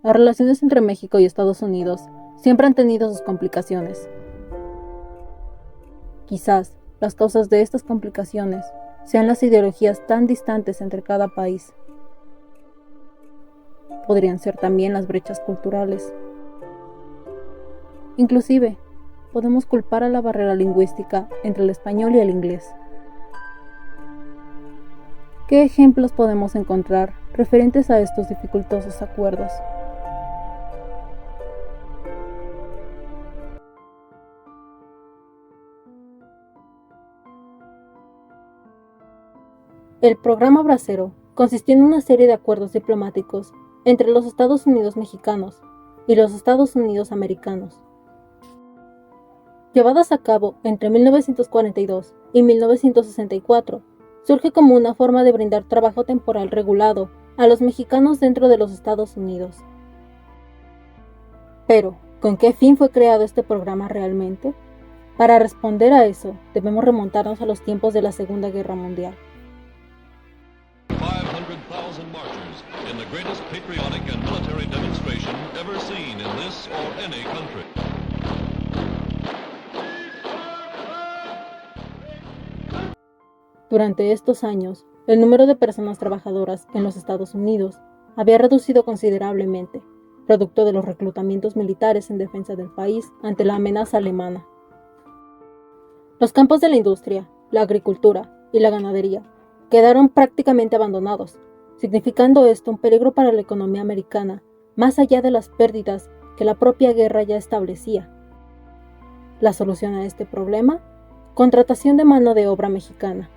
Las relaciones entre México y Estados Unidos siempre han tenido sus complicaciones. Quizás las causas de estas complicaciones sean las ideologías tan distantes entre cada país. Podrían ser también las brechas culturales. Inclusive, podemos culpar a la barrera lingüística entre el español y el inglés. ¿Qué ejemplos podemos encontrar referentes a estos dificultosos acuerdos? El programa Bracero consistió en una serie de acuerdos diplomáticos entre los Estados Unidos mexicanos y los Estados Unidos americanos, llevadas a cabo entre 1942 y 1964, surge como una forma de brindar trabajo temporal regulado a los mexicanos dentro de los Estados Unidos. Pero, ¿con qué fin fue creado este programa realmente? Para responder a eso, debemos remontarnos a los tiempos de la Segunda Guerra Mundial. 500,000 marchers in the greatest patriotic and military demonstration ever seen in this or any country. Durante estos años, el número de personas trabajadoras en los Estados Unidos había reducido considerablemente, producto de los reclutamientos militares en defensa del país ante la amenaza alemana. Los campos de la industria, la agricultura y la ganadería quedaron prácticamente abandonados, significando esto un peligro para la economía americana, más allá de las pérdidas que la propia guerra ya establecía. La solución a este problema: contratación de mano de obra mexicana.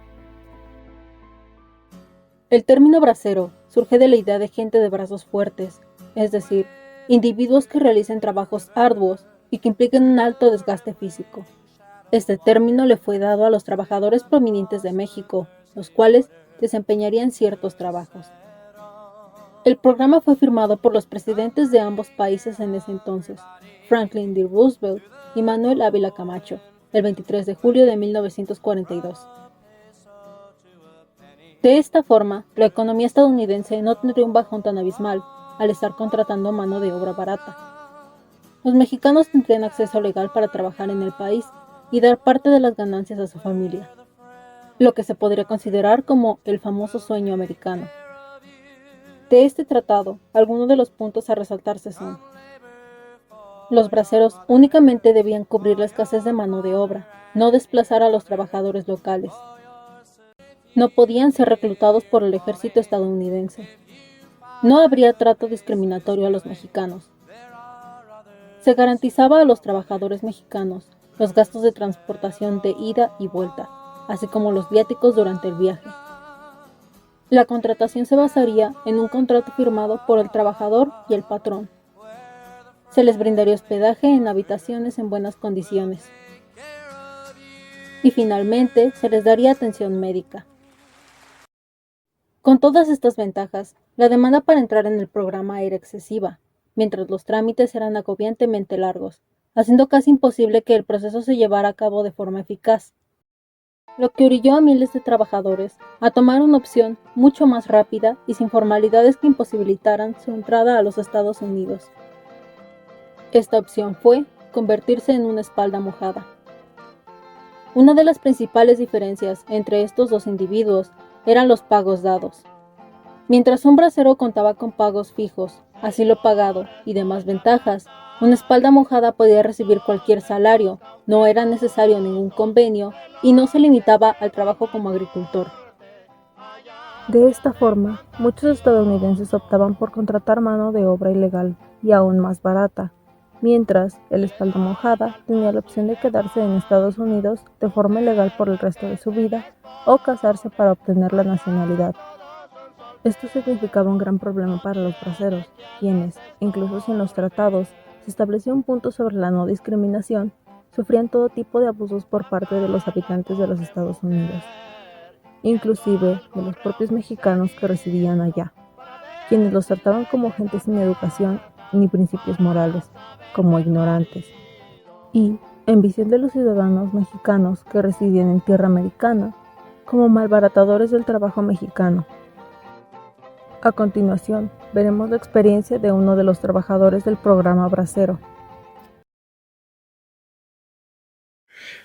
El término bracero surge de la idea de gente de brazos fuertes, es decir, individuos que realicen trabajos arduos y que impliquen un alto desgaste físico. Este término le fue dado a los trabajadores provenientes de México, los cuales desempeñarían ciertos trabajos. El programa fue firmado por los presidentes de ambos países en ese entonces, Franklin D. Roosevelt y Manuel Ávila Camacho, el 23 de julio de 1942. De esta forma, la economía estadounidense no tendría un bajón tan abismal al estar contratando mano de obra barata. Los mexicanos tendrían acceso legal para trabajar en el país y dar parte de las ganancias a su familia, lo que se podría considerar como el famoso sueño americano. De este tratado, algunos de los puntos a resaltarse son: los braceros únicamente debían cubrir la escasez de mano de obra, no desplazar a los trabajadores locales. No podían ser reclutados por el ejército estadounidense. No habría trato discriminatorio a los mexicanos. Se garantizaba a los trabajadores mexicanos los gastos de transportación de ida y vuelta, así como los viáticos durante el viaje. La contratación se basaría en un contrato firmado por el trabajador y el patrón. Se les brindaría hospedaje en habitaciones en buenas condiciones. Y finalmente, se les daría atención médica. Con todas estas ventajas, la demanda para entrar en el programa era excesiva, mientras los trámites eran agobiantemente largos, haciendo casi imposible que el proceso se llevara a cabo de forma eficaz, lo que orilló a miles de trabajadores a tomar una opción mucho más rápida y sin formalidades que imposibilitaran su entrada a los Estados Unidos. Esta opción fue convertirse en una espalda mojada. Una de las principales diferencias entre estos dos individuos eran los pagos dados. Mientras un bracero contaba con pagos fijos, asilo pagado y demás ventajas, una espalda mojada podía recibir cualquier salario, no era necesario ningún convenio y no se limitaba al trabajo como agricultor. De esta forma, muchos estadounidenses optaban por contratar mano de obra ilegal y aún más barata, mientras el espalda mojada tenía la opción de quedarse en Estados Unidos de forma ilegal por el resto de su vida o casarse para obtener la nacionalidad. Esto significaba un gran problema para los braceros, quienes, incluso sin los tratados, se estableció un punto sobre la no discriminación, sufrían todo tipo de abusos por parte de los habitantes de los Estados Unidos. inclusive de los propios mexicanos que residían allá, quienes los trataban como gente sin educación ni principios morales, como ignorantes, y, en visión de los ciudadanos mexicanos que residían en tierra americana, como malbaratadores del trabajo mexicano. A continuación, veremos la experiencia de uno de los trabajadores del programa Bracero.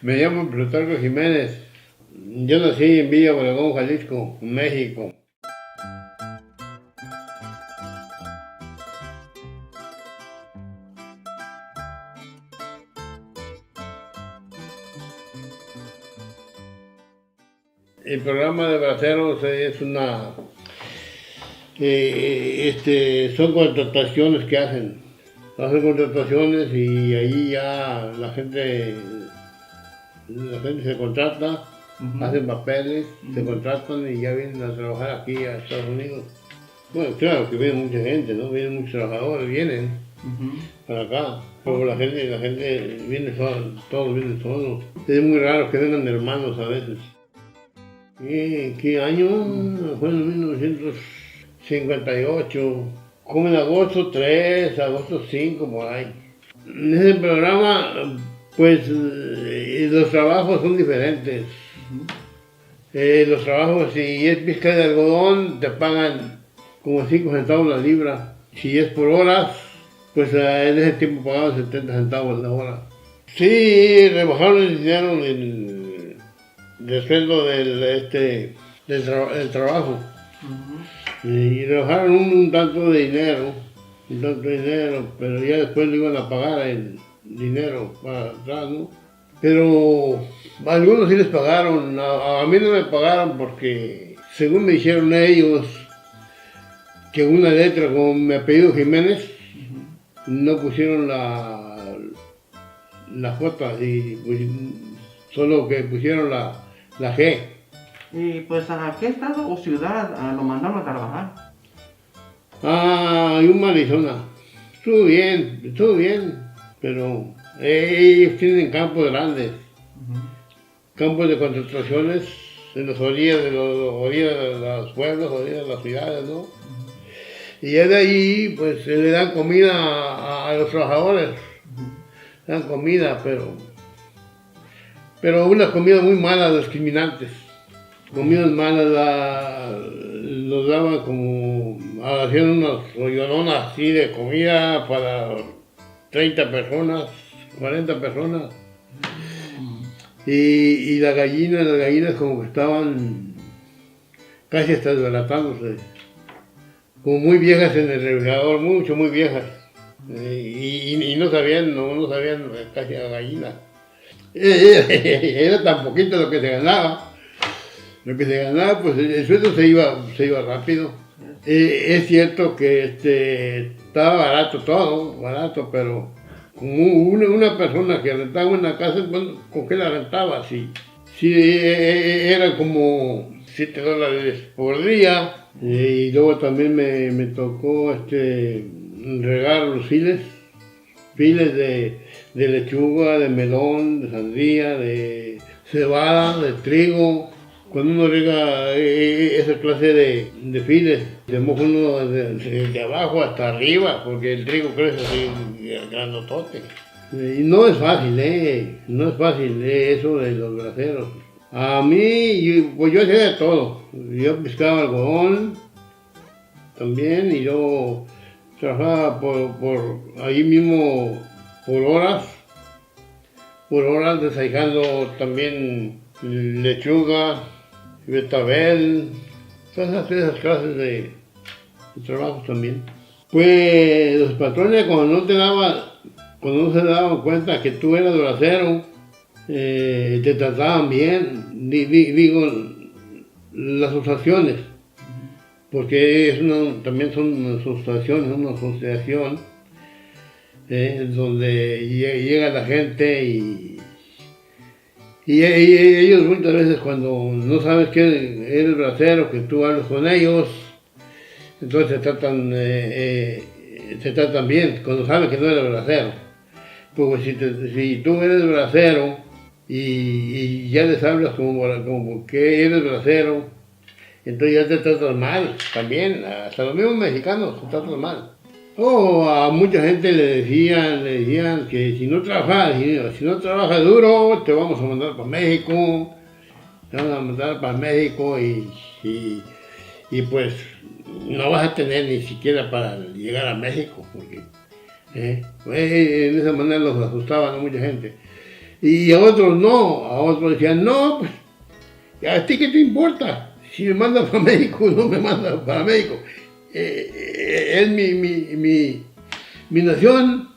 Me llamo Plutarco Jiménez. Yo nací en Villa Obregón, Jalisco, México. El programa de Braceros es son contrataciones que hacen. Hacen contrataciones y ahí ya la gente se contrata, hacen papeles, se contratan y ya vienen a trabajar aquí a Estados Unidos. Bueno, claro que viene mucha gente, ¿no? Vienen muchos trabajadores, vienen para acá. Pero la gente viene sola, todos vienen solos. Es muy raro que vengan hermanos a veces. ¿Qué año? Fue en 1958. Como en agosto 3, agosto 5, por ahí. En ese programa, pues, los trabajos son diferentes. Los trabajos, si es pizca de algodón, te pagan como 5 centavos la libra. Si es por horas, pues en ese tiempo pagaban 70 centavos la hora. Sí, rebajaron el dinero del sueldo del trabajo. Y rebajaron un tanto de dinero, pero ya después le iban a pagar el dinero para atrás, ¿no? Pero a algunos sí les pagaron, a mí no me pagaron porque, según me dijeron ellos, que una letra con mi apellido Jiménez, no pusieron la J, y pues, solo que pusieron la G. Y pues, ¿a qué estado o ciudad lo mandaron a trabajar? Yuma, Arizona. Estuvo bien, pero ellos tienen campos grandes, campos de concentraciones en las orillas de los pueblos, orillas de las ciudades, ¿no? Y ya de ahí, pues, le dan comida a los trabajadores, dan comida, pero unas comidas muy malas, discriminantes. Comidas malas, nos daban como, hacían unas rollononas así de comida para 30 personas, 40 personas. Y las gallinas como que estaban casi hasta desbaratándose, como muy viejas en el refrigerador, muy viejas. Y no sabían casi a la gallina. Era tan poquito lo que se ganaba. Lo que se ganaba, pues el sueldo se iba rápido. Es cierto que estaba barato, pero como una persona que rentaba una casa, bueno, ¿con qué la rentaba? Sí, era como $7 por día. Y luego también me tocó regar los files de lechuga, de melón, de sandía, de cebada, de trigo. Cuando uno riega esa clase de files, se moja uno de abajo hasta arriba, porque el trigo crece así grandotote. Y no es fácil, eso de los braceros. A mí, pues yo hacía de todo. Yo pescaba algodón también, y yo trabajaba por ahí mismo por horas desahijando también lechuga, betabel, todas esas clases de trabajos también. Pues los patrones cuando no se daban cuenta que tú eras bracero, te trataban bien, digo, las asociaciones, porque también son una asociación donde llega la gente y ellos muchas veces cuando no sabes que eres bracero, que tú hablas con ellos, entonces te tratan bien, cuando saben que no eres bracero. Porque si tú eres bracero y ya les hablas como que eres grosero, entonces ya te tratas mal también, hasta los mismos mexicanos se tratan mal. A mucha gente le decían que si no trabajas duro, te vamos a mandar para México, y pues no vas a tener ni siquiera para llegar a México, porque en esa manera los asustaban a mucha gente. Y a otros no, a otros decían, no, pues, ¿a ti qué te importa? Si me mandas para México, no me mandas para México. Es mi nación,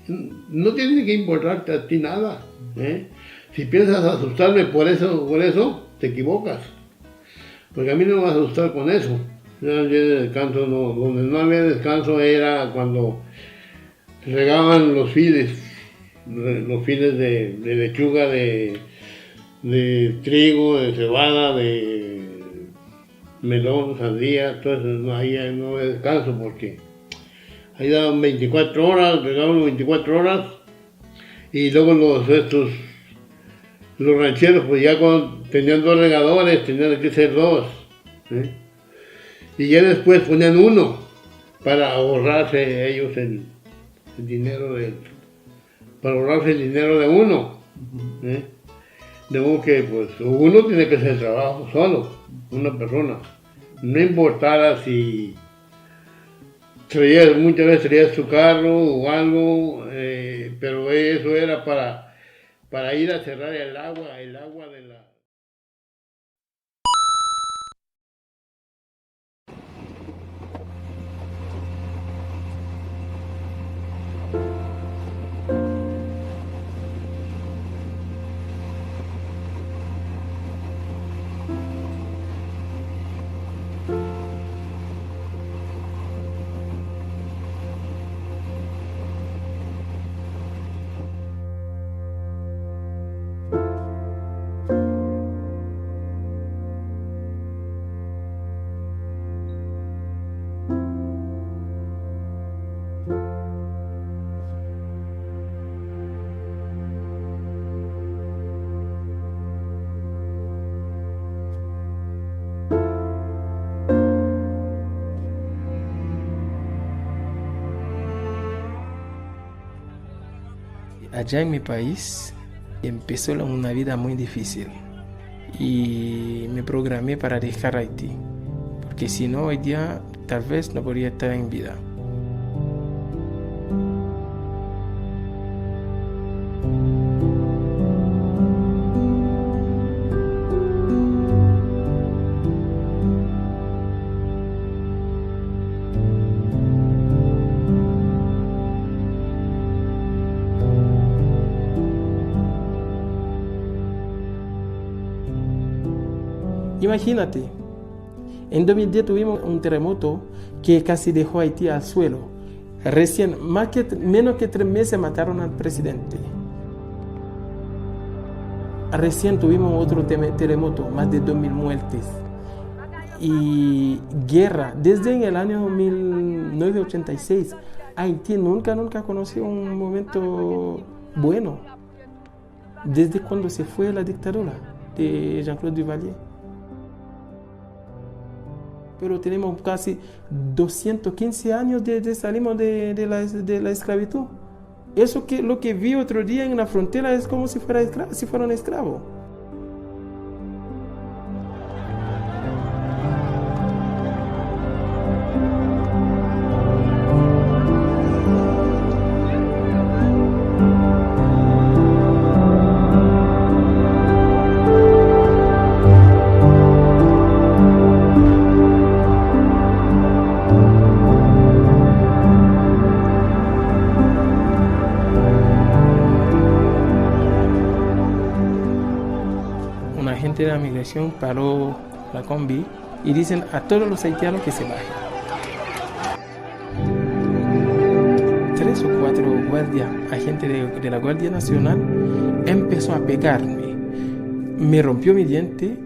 no tiene que importarte a ti nada. Si piensas asustarme por eso, te equivocas. Porque a mí no me vas a asustar con eso. Descanso, no, donde no había descanso era cuando regaban los files de lechuga, de trigo, de cebada, de melón, sandía, entonces no había descanso porque ahí daban 24 horas, regaban 24 horas y luego los rancheros pues ya cuando tenían 2 regadores tenían que ser 2, y ya después ponían 1 para ahorrarse ellos el dinero para ahorrarse el dinero de uno. De modo que pues uno tiene que hacer el trabajo solo, una persona. No importara si muchas veces traías tu carro o algo, pero eso era para ir a cerrar el agua de la... Allá en mi país empezó una vida muy difícil y me programé para dejar Haití, porque si no hoy día tal vez no podría estar en vida. Imagínate, en 2010 tuvimos un terremoto que casi dejó a Haití al suelo. Recién, menos que 3 meses mataron al presidente. Recién tuvimos otro terremoto, más de 2.000 muertes. Y guerra, desde en el año 1986, Haití nunca conoció un momento bueno. Desde cuando se fue la dictadura de Jean-Claude Duvalier. Pero tenemos casi 215 años desde salimos de la esclavitud. Eso que lo que vi otro día en la frontera es como si fuera un esclavo. De la migración paró la combi y dicen a todos los haitianos que se bajen. 3 o 4 guardias, agentes de la Guardia Nacional, empezó a pegarme. Me rompió mi diente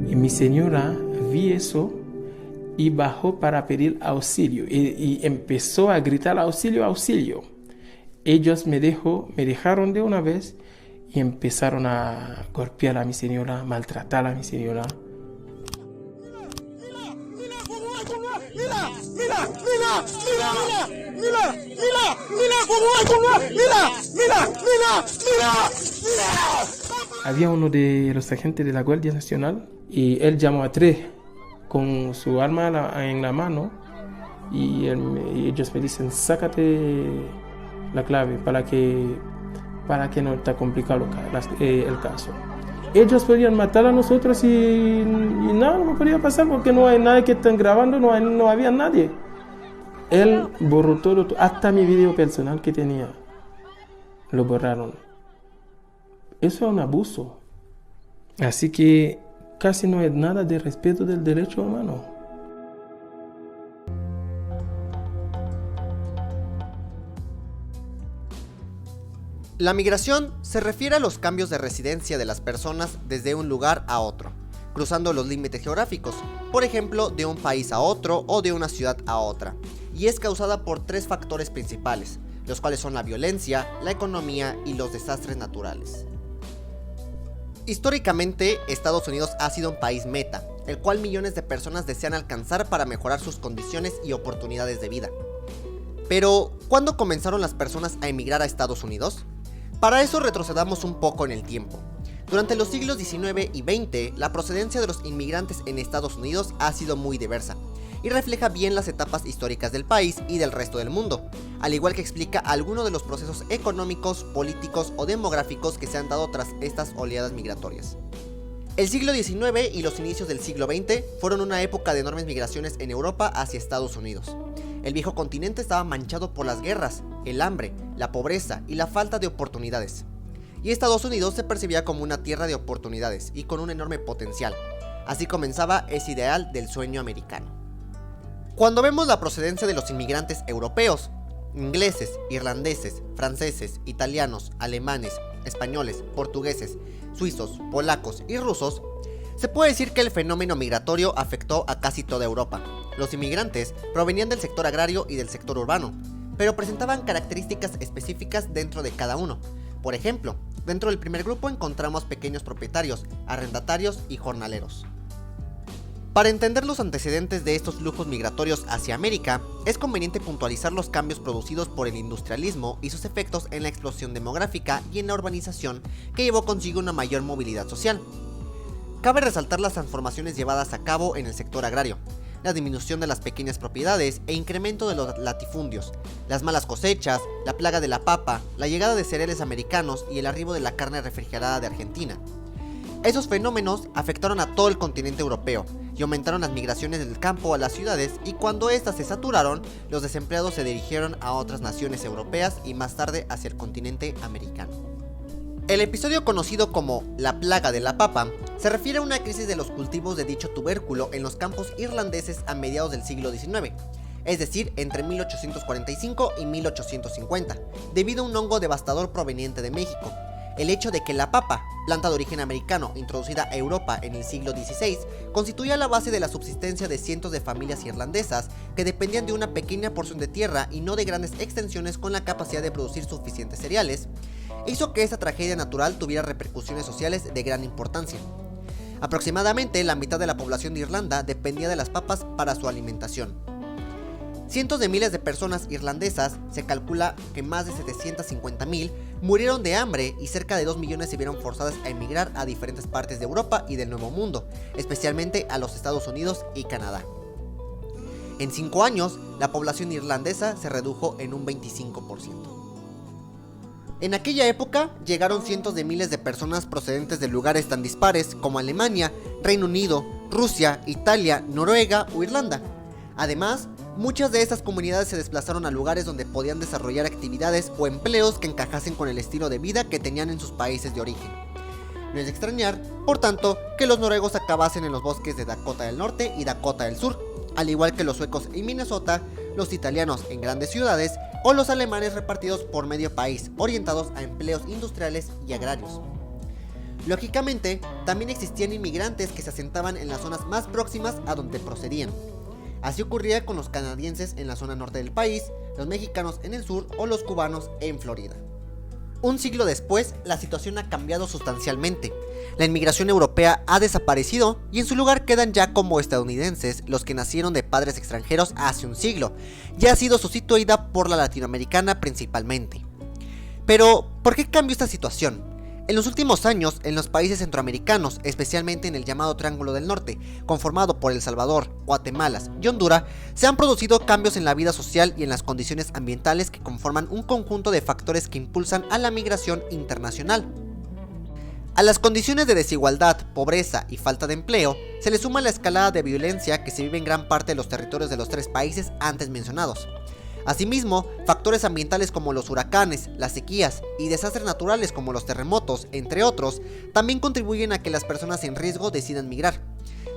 y mi señora vi eso y bajó para pedir auxilio y empezó a gritar auxilio, auxilio. Ellos me dejaron de una vez y empezaron a golpear a mi señora, maltratar a mi señora. Había uno de los agentes de la Guardia Nacional y él llamó a tres con su arma en la mano y ellos me dicen, sácate la clave para que no está complicado el caso. Ellos podían matar a nosotros y nada, no podía pasar porque no hay nadie que estén grabando, no había nadie. Él borró todo, hasta mi video personal que tenía, lo borraron. Eso es un abuso. Así que casi no hay nada de respeto del derecho humano. La migración se refiere a los cambios de residencia de las personas desde un lugar a otro, cruzando los límites geográficos, por ejemplo, de un país a otro o de una ciudad a otra, y es causada por tres factores principales, los cuales son la violencia, la economía y los desastres naturales. Históricamente, Estados Unidos ha sido un país meta, el cual millones de personas desean alcanzar para mejorar sus condiciones y oportunidades de vida. Pero, ¿cuándo comenzaron las personas a emigrar a Estados Unidos? Para eso retrocedamos un poco en el tiempo. Durante los siglos XIX y XX, la procedencia de los inmigrantes en Estados Unidos ha sido muy diversa, y refleja bien las etapas históricas del país y del resto del mundo, al igual que explica algunos de los procesos económicos, políticos o demográficos que se han dado tras estas oleadas migratorias. El siglo XIX y los inicios del siglo XX fueron una época de enormes migraciones en Europa hacia Estados Unidos. El viejo continente estaba manchado por las guerras, el hambre, la pobreza y la falta de oportunidades. Y Estados Unidos se percibía como una tierra de oportunidades y con un enorme potencial. Así comenzaba ese ideal del sueño americano. Cuando vemos la procedencia de los inmigrantes europeos, ingleses, irlandeses, franceses, italianos, alemanes, españoles, portugueses, suizos, polacos y rusos, se puede decir que el fenómeno migratorio afectó a casi toda Europa. Los inmigrantes provenían del sector agrario y del sector urbano, pero presentaban características específicas dentro de cada uno. Por ejemplo, dentro del primer grupo encontramos pequeños propietarios, arrendatarios y jornaleros. Para entender los antecedentes de estos flujos migratorios hacia América, es conveniente puntualizar los cambios producidos por el industrialismo y sus efectos en la explosión demográfica y en la urbanización que llevó consigo una mayor movilidad social. Cabe resaltar las transformaciones llevadas a cabo en el sector agrario, la disminución de las pequeñas propiedades e incremento de los latifundios, las malas cosechas, la plaga de la papa, la llegada de cereales americanos y el arribo de la carne refrigerada de Argentina. Esos fenómenos afectaron a todo el continente europeo y aumentaron las migraciones del campo a las ciudades, y cuando éstas se saturaron, los desempleados se dirigieron a otras naciones europeas y más tarde hacia el continente americano. El episodio conocido como la plaga de la papa se refiere a una crisis de los cultivos de dicho tubérculo en los campos irlandeses a mediados del siglo XIX, es decir, entre 1845 y 1850, debido a un hongo devastador proveniente de México. El hecho de que la papa, planta de origen americano introducida a Europa en el siglo XVI, constituía la base de la subsistencia de cientos de familias irlandesas que dependían de una pequeña porción de tierra y no de grandes extensiones con la capacidad de producir suficientes cereales, hizo que esta tragedia natural tuviera repercusiones sociales de gran importancia. Aproximadamente la mitad de la población de Irlanda dependía de las papas para su alimentación. Cientos de miles de personas irlandesas, se calcula que más de 750,000, murieron de hambre y cerca de 2 millones se vieron forzadas a emigrar a diferentes partes de Europa y del Nuevo Mundo, especialmente a los Estados Unidos y Canadá. En 5 años, la población irlandesa se redujo en un 25%. En aquella época, llegaron cientos de miles de personas procedentes de lugares tan dispares como Alemania, Reino Unido, Rusia, Italia, Noruega o Irlanda. Además, muchas de estas comunidades se desplazaron a lugares donde podían desarrollar actividades o empleos que encajasen con el estilo de vida que tenían en sus países de origen. No es de extrañar, por tanto, que los noruegos acabasen en los bosques de Dakota del Norte y Dakota del Sur, al igual que los suecos en Minnesota, los italianos en grandes ciudades o los alemanes repartidos por medio país, orientados a empleos industriales y agrarios. Lógicamente, también existían inmigrantes que se asentaban en las zonas más próximas a donde procedían. Así ocurría con los canadienses en la zona norte del país, los mexicanos en el sur o los cubanos en Florida. Un siglo después, la situación ha cambiado sustancialmente. La inmigración europea ha desaparecido y en su lugar quedan ya como estadounidenses los que nacieron de padres extranjeros hace un siglo, y ha sido sustituida por la latinoamericana principalmente. Pero, ¿por qué cambió esta situación? En los últimos años, en los países centroamericanos, especialmente en el llamado Triángulo del Norte, conformado por El Salvador, Guatemala y Honduras, se han producido cambios en la vida social y en las condiciones ambientales que conforman un conjunto de factores que impulsan a la migración internacional. A las condiciones de desigualdad, pobreza y falta de empleo, se le suma la escalada de violencia que se vive en gran parte de los territorios de los tres países antes mencionados. Asimismo, factores ambientales como los huracanes, las sequías y desastres naturales como los terremotos, entre otros, también contribuyen a que las personas en riesgo decidan migrar.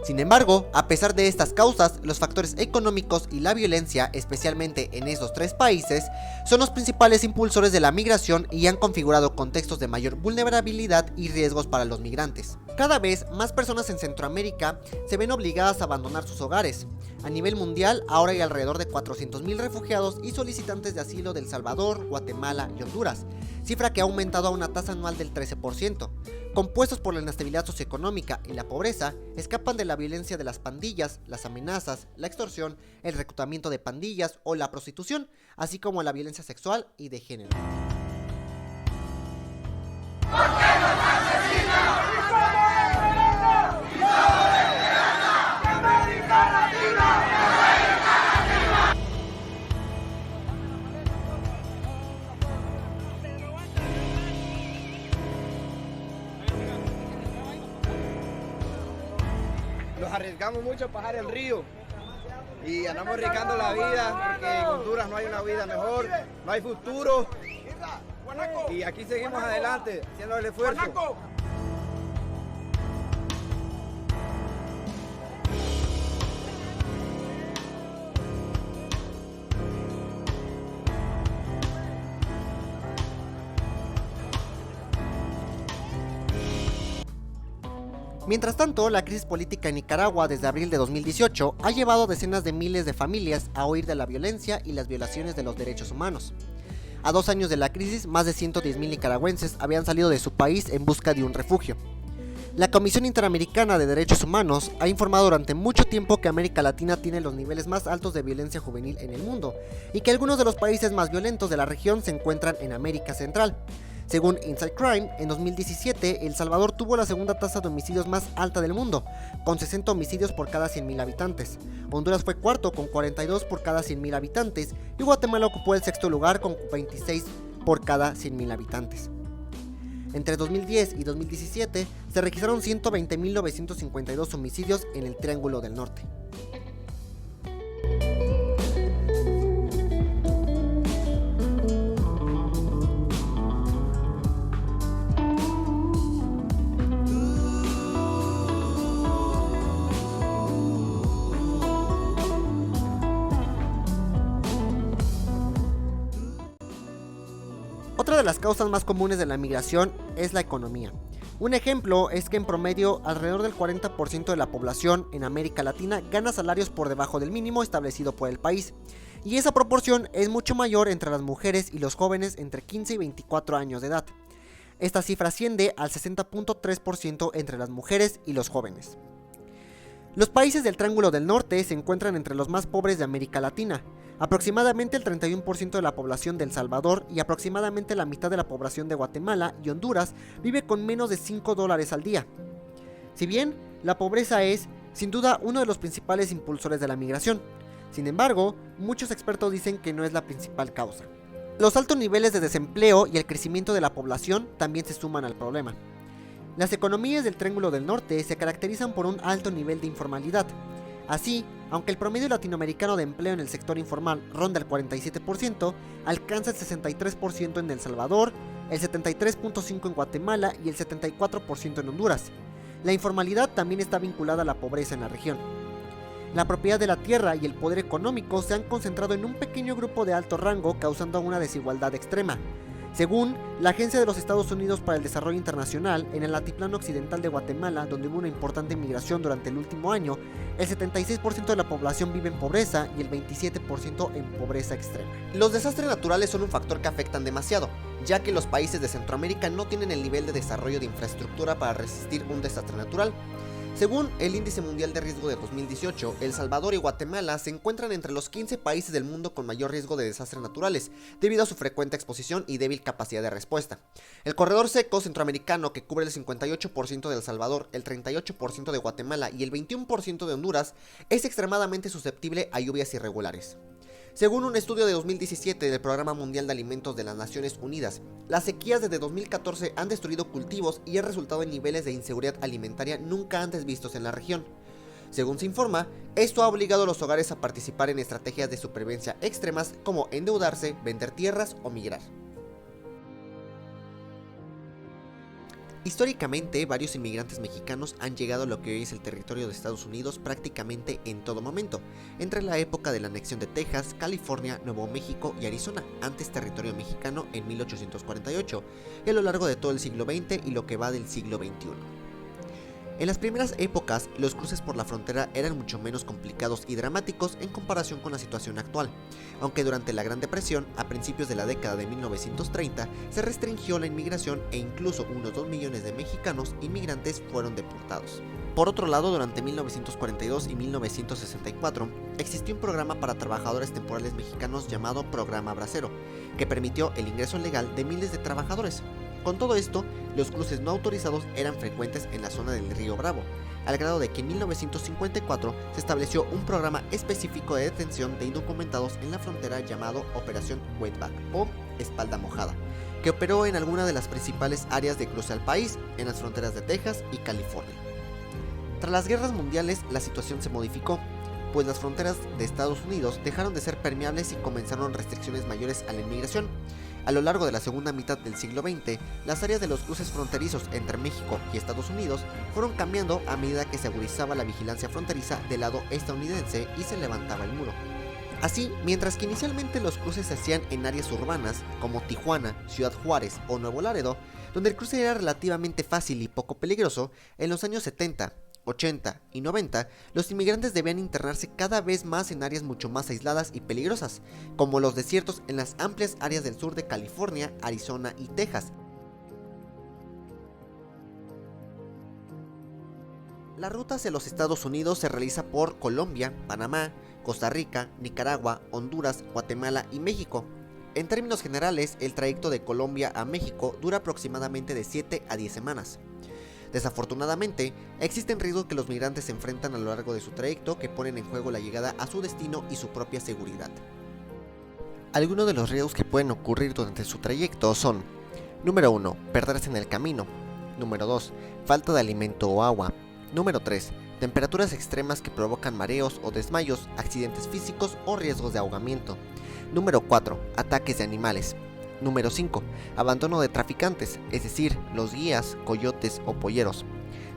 Sin embargo, a pesar de estas causas, los factores económicos y la violencia, especialmente en estos tres países, son los principales impulsores de la migración y han configurado contextos de mayor vulnerabilidad y riesgos para los migrantes. Cada vez más personas en Centroamérica se ven obligadas a abandonar sus hogares. A nivel mundial, ahora hay alrededor de 400,000 refugiados y solicitantes de asilo de El Salvador, Guatemala y Honduras, cifra que ha aumentado a una tasa anual del 13%. Compuestos por la inestabilidad socioeconómica y la pobreza, escapan de la violencia de las pandillas, las amenazas, la extorsión, el reclutamiento de pandillas o la prostitución, así como la violencia sexual y de género. Nos arriesgamos mucho a pasar el río y andamos arriesgando la vida porque en Honduras no hay una vida mejor, no hay futuro y aquí seguimos adelante haciendo el esfuerzo. Mientras tanto, la crisis política en Nicaragua desde abril de 2018 ha llevado a decenas de miles de familias a huir de la violencia y las violaciones de los derechos humanos. A 2 años de la crisis, más de 110,000 nicaragüenses habían salido de su país en busca de un refugio. La Comisión Interamericana de Derechos Humanos ha informado durante mucho tiempo que América Latina tiene los niveles más altos de violencia juvenil en el mundo y que algunos de los países más violentos de la región se encuentran en América Central. Según Inside Crime, en 2017, El Salvador tuvo la segunda tasa de homicidios más alta del mundo, con 60 homicidios por cada 100,000 habitantes. Honduras fue cuarto, con 42 por cada 100,000 habitantes, y Guatemala ocupó el sexto lugar, con 26 por cada 100,000 habitantes. Entre 2010 y 2017, se registraron 120,952 homicidios en el Triángulo del Norte. Otra de las causas más comunes de la migración es la economía. Un ejemplo es que en promedio alrededor del 40% de la población en América Latina gana salarios por debajo del mínimo establecido por el país, y esa proporción es mucho mayor entre las mujeres y los jóvenes entre 15 y 24 años de edad. Esta cifra asciende al 60.3% entre las mujeres y los jóvenes. Los países del Triángulo del Norte se encuentran entre los más pobres de América Latina. Aproximadamente el 31% de la población de El Salvador y aproximadamente la mitad de la población de Guatemala y Honduras vive con menos de $5 al día. Si bien la pobreza es, sin duda, uno de los principales impulsores de la migración, sin embargo, muchos expertos dicen que no es la principal causa. Los altos niveles de desempleo y el crecimiento de la población también se suman al problema. Las economías del Triángulo del Norte se caracterizan por un alto nivel de informalidad. Así, aunque el promedio latinoamericano de empleo en el sector informal ronda el 47%, alcanza el 63% en El Salvador, el 73.5% en Guatemala y el 74% en Honduras. La informalidad también está vinculada a la pobreza en la región. La propiedad de la tierra y el poder económico se han concentrado en un pequeño grupo de alto rango, causando una desigualdad extrema. Según la Agencia de los Estados Unidos para el Desarrollo Internacional, en el altiplano occidental de Guatemala, donde hubo una importante migración durante el último año, El 76% de la población vive en pobreza y el 27% en pobreza extrema. Los desastres naturales son un factor que afectan demasiado, ya que los países de Centroamérica no tienen el nivel de desarrollo de infraestructura para resistir un desastre natural. Según el Índice Mundial de Riesgo de 2018, El Salvador y Guatemala se encuentran entre los 15 países del mundo con mayor riesgo de desastres naturales, debido a su frecuente exposición y débil capacidad de respuesta. El corredor seco centroamericano, que cubre el 58% de El Salvador, el 38% de Guatemala y el 21% de Honduras, es extremadamente susceptible a lluvias irregulares. Según un estudio de 2017 del Programa Mundial de Alimentos de las Naciones Unidas, las sequías desde 2014 han destruido cultivos y han resultado en niveles de inseguridad alimentaria nunca antes vistos en la región. Según se informa, esto ha obligado a los hogares a participar en estrategias de supervivencia extremas como endeudarse, vender tierras o migrar. Históricamente, varios inmigrantes mexicanos han llegado a lo que hoy es el territorio de Estados Unidos prácticamente en todo momento, entre la época de la anexión de Texas, California, Nuevo México y Arizona, antes territorio mexicano en 1848, y a lo largo de todo el siglo XX y lo que va del siglo XXI. En las primeras épocas, los cruces por la frontera eran mucho menos complicados y dramáticos en comparación con la situación actual, aunque durante la Gran Depresión, a principios de la década de 1930, se restringió la inmigración e incluso unos 2 millones de mexicanos inmigrantes fueron deportados. Por otro lado, durante 1942 y 1964, existió un programa para trabajadores temporales mexicanos llamado Programa Bracero, que permitió el ingreso legal de miles de trabajadores. Con todo esto, los cruces no autorizados eran frecuentes en la zona del Río Bravo, al grado de que en 1954 se estableció un programa específico de detención de indocumentados en la frontera llamado Operación Wetback o Espalda Mojada, que operó en alguna de las principales áreas de cruce al país, en las fronteras de Texas y California. Tras las guerras mundiales, la situación se modificó, pues las fronteras de Estados Unidos dejaron de ser permeables y comenzaron restricciones mayores a la inmigración. A lo largo de la segunda mitad del siglo XX, las áreas de los cruces fronterizos entre México y Estados Unidos fueron cambiando a medida que se agudizaba la vigilancia fronteriza del lado estadounidense y se levantaba el muro. Así, mientras que inicialmente los cruces se hacían en áreas urbanas, como Tijuana, Ciudad Juárez o Nuevo Laredo, donde el cruce era relativamente fácil y poco peligroso, en los años 70, 80 y 90, los inmigrantes debían internarse cada vez más en áreas mucho más aisladas y peligrosas, como los desiertos en las amplias áreas del sur de California, Arizona y Texas. La ruta hacia los Estados Unidos se realiza por Colombia, Panamá, Costa Rica, Nicaragua, Honduras, Guatemala y México. En términos generales, el trayecto de Colombia a México dura aproximadamente de 7 a 10 semanas. Desafortunadamente, existen riesgos que los migrantes se enfrentan a lo largo de su trayecto que ponen en juego la llegada a su destino y su propia seguridad. Algunos de los riesgos que pueden ocurrir durante su trayecto son: número 1. Perderse en el camino. Número 2. Falta de alimento o agua. Número 3. Temperaturas extremas que provocan mareos o desmayos, accidentes físicos o riesgos de ahogamiento. Número 4. Ataques de animales. Número 5. Abandono de traficantes, es decir, los guías, coyotes o polleros.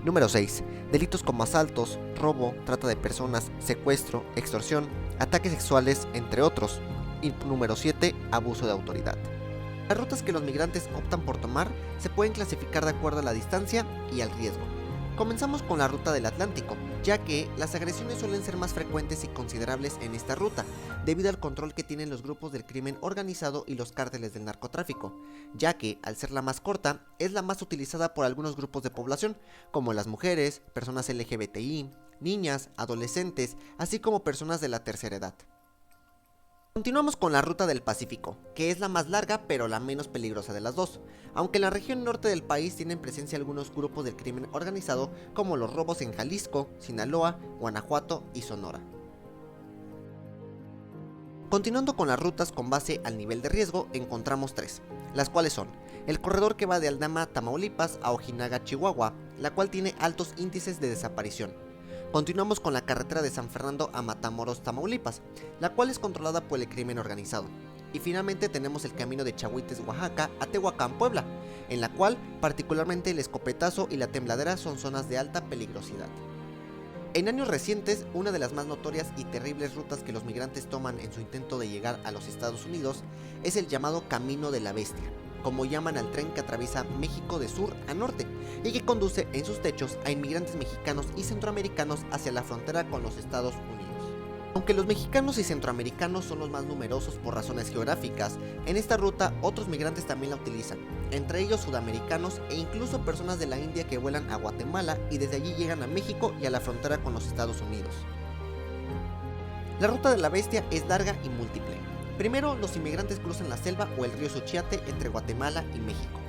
Número 6. Delitos como asaltos, robo, trata de personas, secuestro, extorsión, ataques sexuales, entre otros. Y número 7. Abuso de autoridad. Las rutas que los migrantes optan por tomar se pueden clasificar de acuerdo a la distancia y al riesgo. Comenzamos con la ruta del Atlántico, ya que las agresiones suelen ser más frecuentes y considerables en esta ruta, debido al control que tienen los grupos del crimen organizado y los cárteles del narcotráfico, ya que, al ser la más corta, es la más utilizada por algunos grupos de población, como las mujeres, personas LGBTI, niñas, adolescentes, así como personas de la tercera edad. Continuamos con la ruta del Pacífico, que es la más larga pero la menos peligrosa de las dos, aunque en la región norte del país tienen presencia algunos grupos del crimen organizado como los robos en Jalisco, Sinaloa, Guanajuato y Sonora. Continuando con las rutas con base al nivel de riesgo, encontramos 3, las cuales son: el corredor que va de Aldama, Tamaulipas a Ojinaga, Chihuahua, la cual tiene altos índices de desaparición. Continuamos con la carretera de San Fernando a Matamoros, Tamaulipas, la cual es controlada por el crimen organizado. Y finalmente tenemos el camino de Chahuites, Oaxaca a Tehuacán, Puebla, en la cual particularmente el escopetazo y la tembladera son zonas de alta peligrosidad. En años recientes, una de las más notorias y terribles rutas que los migrantes toman en su intento de llegar a los Estados Unidos es el llamado Camino de la Bestia, como llaman al tren que atraviesa México de sur a norte y que conduce en sus techos a inmigrantes mexicanos y centroamericanos hacia la frontera con los Estados Unidos. Aunque los mexicanos y centroamericanos son los más numerosos por razones geográficas, en esta ruta otros migrantes también la utilizan, entre ellos sudamericanos e incluso personas de la India que vuelan a Guatemala y desde allí llegan a México y a la frontera con los Estados Unidos. La ruta de la bestia es larga y múltiple. Primero, los inmigrantes cruzan la selva o el río Suchiate entre Guatemala y México,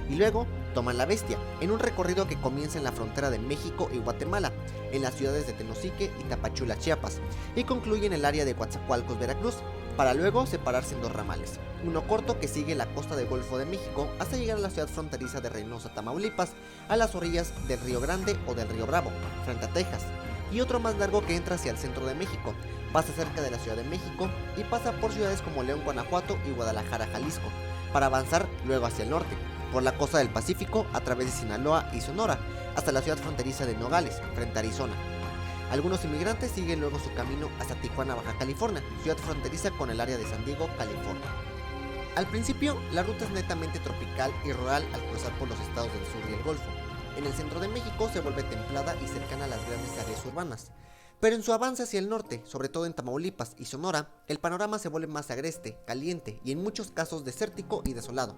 y luego toman la bestia, en un recorrido que comienza en la frontera de México y Guatemala, en las ciudades de Tenosique y Tapachula, Chiapas, y concluye en el área de Coatzacoalcos, Veracruz, para luego separarse en dos ramales, uno corto que sigue la costa del Golfo de México hasta llegar a la ciudad fronteriza de Reynosa, Tamaulipas, a las orillas del Río Grande o del Río Bravo, frente a Texas, y otro más largo que entra hacia el centro de México, pasa cerca de la Ciudad de México y pasa por ciudades como León, Guanajuato y Guadalajara, Jalisco, para avanzar luego hacia el norte, por la costa del Pacífico a través de Sinaloa y Sonora, hasta la ciudad fronteriza de Nogales, frente a Arizona. Algunos inmigrantes siguen luego su camino hasta Tijuana, Baja California, ciudad fronteriza con el área de San Diego, California. Al principio, la ruta es netamente tropical y rural al cruzar por los estados del sur y el Golfo. En el centro de México se vuelve templada y cercana a las grandes áreas urbanas. Pero en su avance hacia el norte, sobre todo en Tamaulipas y Sonora, el panorama se vuelve más agreste, caliente y en muchos casos desértico y desolado.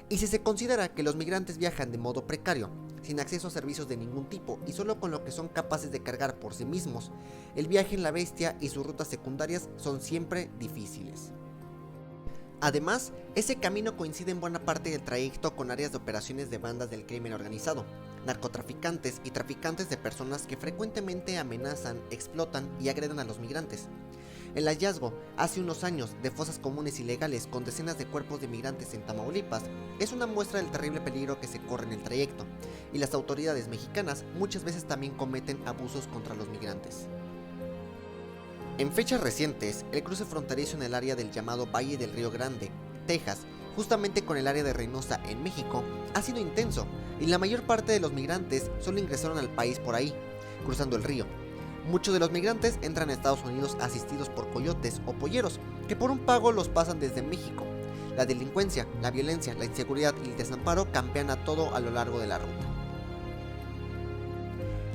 Y si se considera que los migrantes viajan de modo precario, sin acceso a servicios de ningún tipo y solo con lo que son capaces de cargar por sí mismos, el viaje en la bestia y sus rutas secundarias son siempre difíciles. Además, ese camino coincide en buena parte del trayecto con áreas de operaciones de bandas del crimen organizado, narcotraficantes y traficantes de personas que frecuentemente amenazan, explotan y agreden a los migrantes. El hallazgo, hace unos años, de fosas comunes ilegales con decenas de cuerpos de migrantes en Tamaulipas es una muestra del terrible peligro que se corre en el trayecto, y las autoridades mexicanas muchas veces también cometen abusos contra los migrantes. En fechas recientes, el cruce fronterizo en el área del llamado Valle del Río Grande, Texas, justamente con el área de Reynosa en México, ha sido intenso, y la mayor parte de los migrantes solo ingresaron al país por ahí, cruzando el río. Muchos de los migrantes entran a Estados Unidos asistidos por coyotes o polleros, que por un pago los pasan desde México. La delincuencia, la violencia, la inseguridad y el desamparo campean a todo a lo largo de la ruta.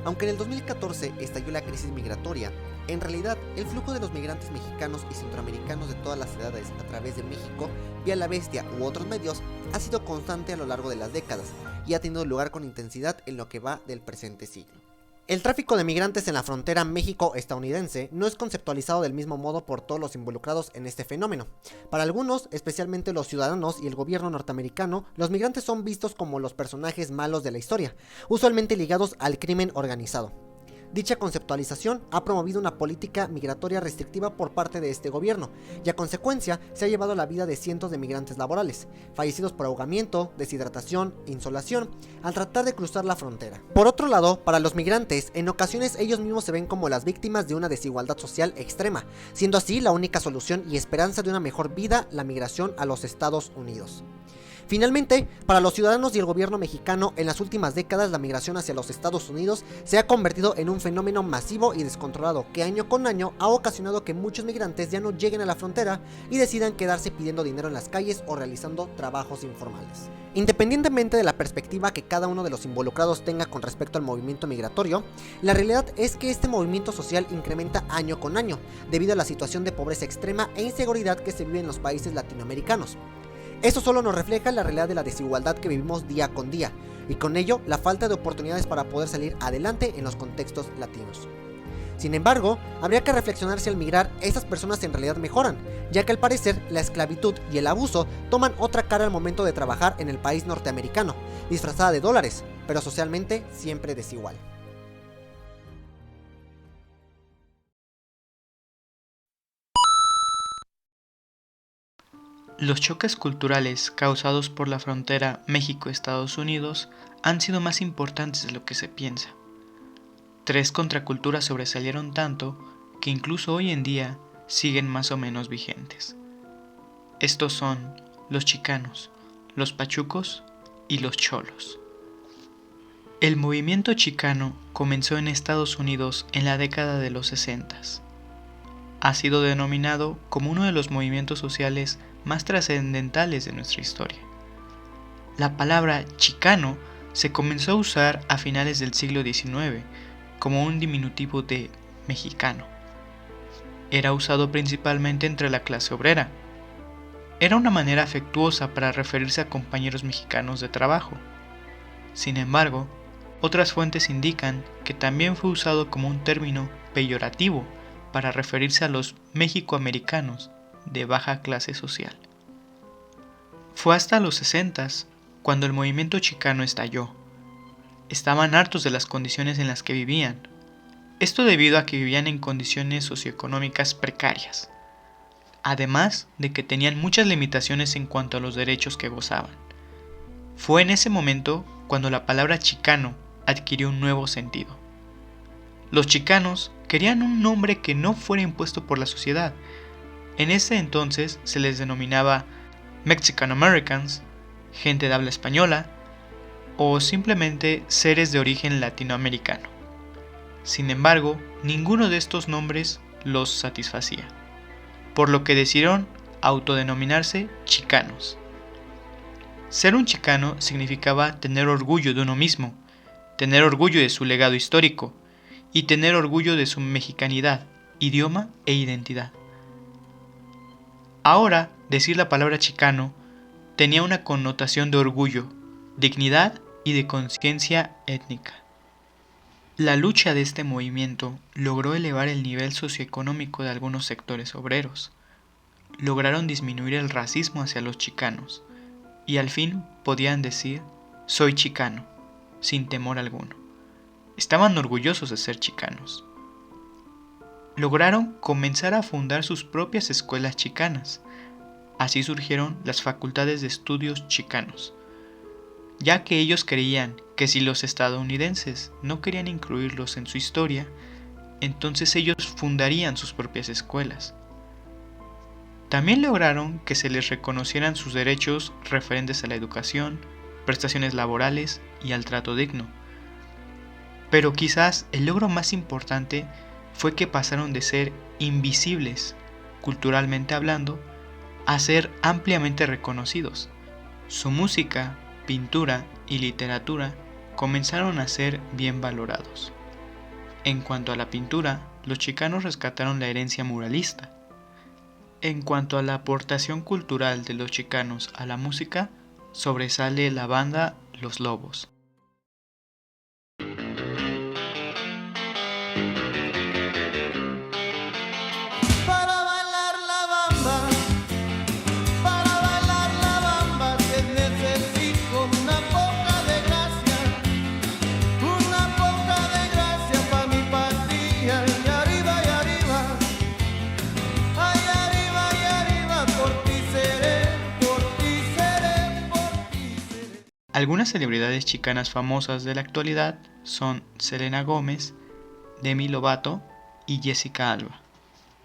Aunque en el 2014 estalló la crisis migratoria, en realidad el flujo de los migrantes mexicanos y centroamericanos de todas las edades a través de México, vía la bestia u otros medios, ha sido constante a lo largo de las décadas y ha tenido lugar con intensidad en lo que va del presente siglo. El tráfico de migrantes en la frontera México-estadounidense no es conceptualizado del mismo modo por todos los involucrados en este fenómeno. Para algunos, especialmente los ciudadanos y el gobierno norteamericano, los migrantes son vistos como los personajes malos de la historia, usualmente ligados al crimen organizado. Dicha conceptualización ha promovido una política migratoria restrictiva por parte de este gobierno, y a consecuencia se ha llevado la vida de cientos de migrantes laborales, fallecidos por ahogamiento, deshidratación e insolación, al tratar de cruzar la frontera. Por otro lado, para los migrantes, en ocasiones ellos mismos se ven como las víctimas de una desigualdad social extrema, siendo así la única solución y esperanza de una mejor vida la migración a los Estados Unidos. Finalmente, para los ciudadanos y el gobierno mexicano, en las últimas décadas la migración hacia los Estados Unidos se ha convertido en un fenómeno masivo y descontrolado que año con año ha ocasionado que muchos migrantes ya no lleguen a la frontera y decidan quedarse pidiendo dinero en las calles o realizando trabajos informales. Independientemente de la perspectiva que cada uno de los involucrados tenga con respecto al movimiento migratorio, la realidad es que este movimiento social incrementa año con año, debido a la situación de pobreza extrema e inseguridad que se vive en los países latinoamericanos. Esto solo nos refleja la realidad de la desigualdad que vivimos día con día, y con ello la falta de oportunidades para poder salir adelante en los contextos latinos. Sin embargo, habría que reflexionar si al migrar estas personas en realidad mejoran, ya que al parecer la esclavitud y el abuso toman otra cara al momento de trabajar en el país norteamericano, disfrazada de dólares, pero socialmente siempre desigual. Los choques culturales causados por la frontera México-Estados Unidos han sido más importantes de lo que se piensa. 3 contraculturas sobresalieron tanto que incluso hoy en día siguen más o menos vigentes. Estos son los chicanos, los pachucos y los cholos. El movimiento chicano comenzó en Estados Unidos en la década de los 60. Ha sido denominado como uno de los movimientos sociales más trascendentales de nuestra historia. la palabra chicano se comenzó a usar a finales del siglo XIX como un diminutivo de mexicano. Era usado principalmente entre la clase obrera. Era una manera afectuosa para referirse a compañeros mexicanos de trabajo. Sin embargo, otras fuentes indican que también fue usado como un término peyorativo para referirse a los mexicoamericanos de baja clase social. Fue hasta los 60s cuando el movimiento chicano estalló. Estaban hartos de las condiciones en las que vivían. Esto debido a que vivían en condiciones socioeconómicas precarias, además de que tenían muchas limitaciones en cuanto a los derechos que gozaban. Fue en ese momento cuando la palabra chicano adquirió un nuevo sentido. Los chicanos querían un nombre que no fuera impuesto por la sociedad. En ese entonces se les denominaba Mexican Americans, gente de habla española, o simplemente seres de origen latinoamericano. Sin embargo, ninguno de estos nombres los satisfacía, por lo que decidieron autodenominarse chicanos. Ser un chicano significaba tener orgullo de uno mismo, tener orgullo de su legado histórico y tener orgullo de su mexicanidad, idioma e identidad. Ahora, decir la palabra chicano tenía una connotación de orgullo, dignidad y de conciencia étnica. La lucha de este movimiento logró elevar el nivel socioeconómico de algunos sectores obreros. Lograron disminuir el racismo hacia los chicanos y al fin podían decir «soy chicano», sin temor alguno. Estaban orgullosos de ser chicanos. Lograron comenzar a fundar sus propias escuelas chicanas. Así surgieron las facultades de estudios chicanos, ya que ellos creían que si los estadounidenses no querían incluirlos en su historia, entonces ellos fundarían sus propias escuelas. También lograron que se les reconocieran sus derechos referentes a la educación, prestaciones laborales y al trato digno. Pero quizás el logro más importante fue que pasaron de ser invisibles, culturalmente hablando, a ser ampliamente reconocidos. Su música, pintura y literatura comenzaron a ser bien valorados. En cuanto a la pintura, los chicanos rescataron la herencia muralista. En cuanto a la aportación cultural de los chicanos a la música, sobresale la banda Los Lobos. Algunas celebridades chicanas famosas de la actualidad son Selena Gómez, Demi Lovato y Jessica Alba.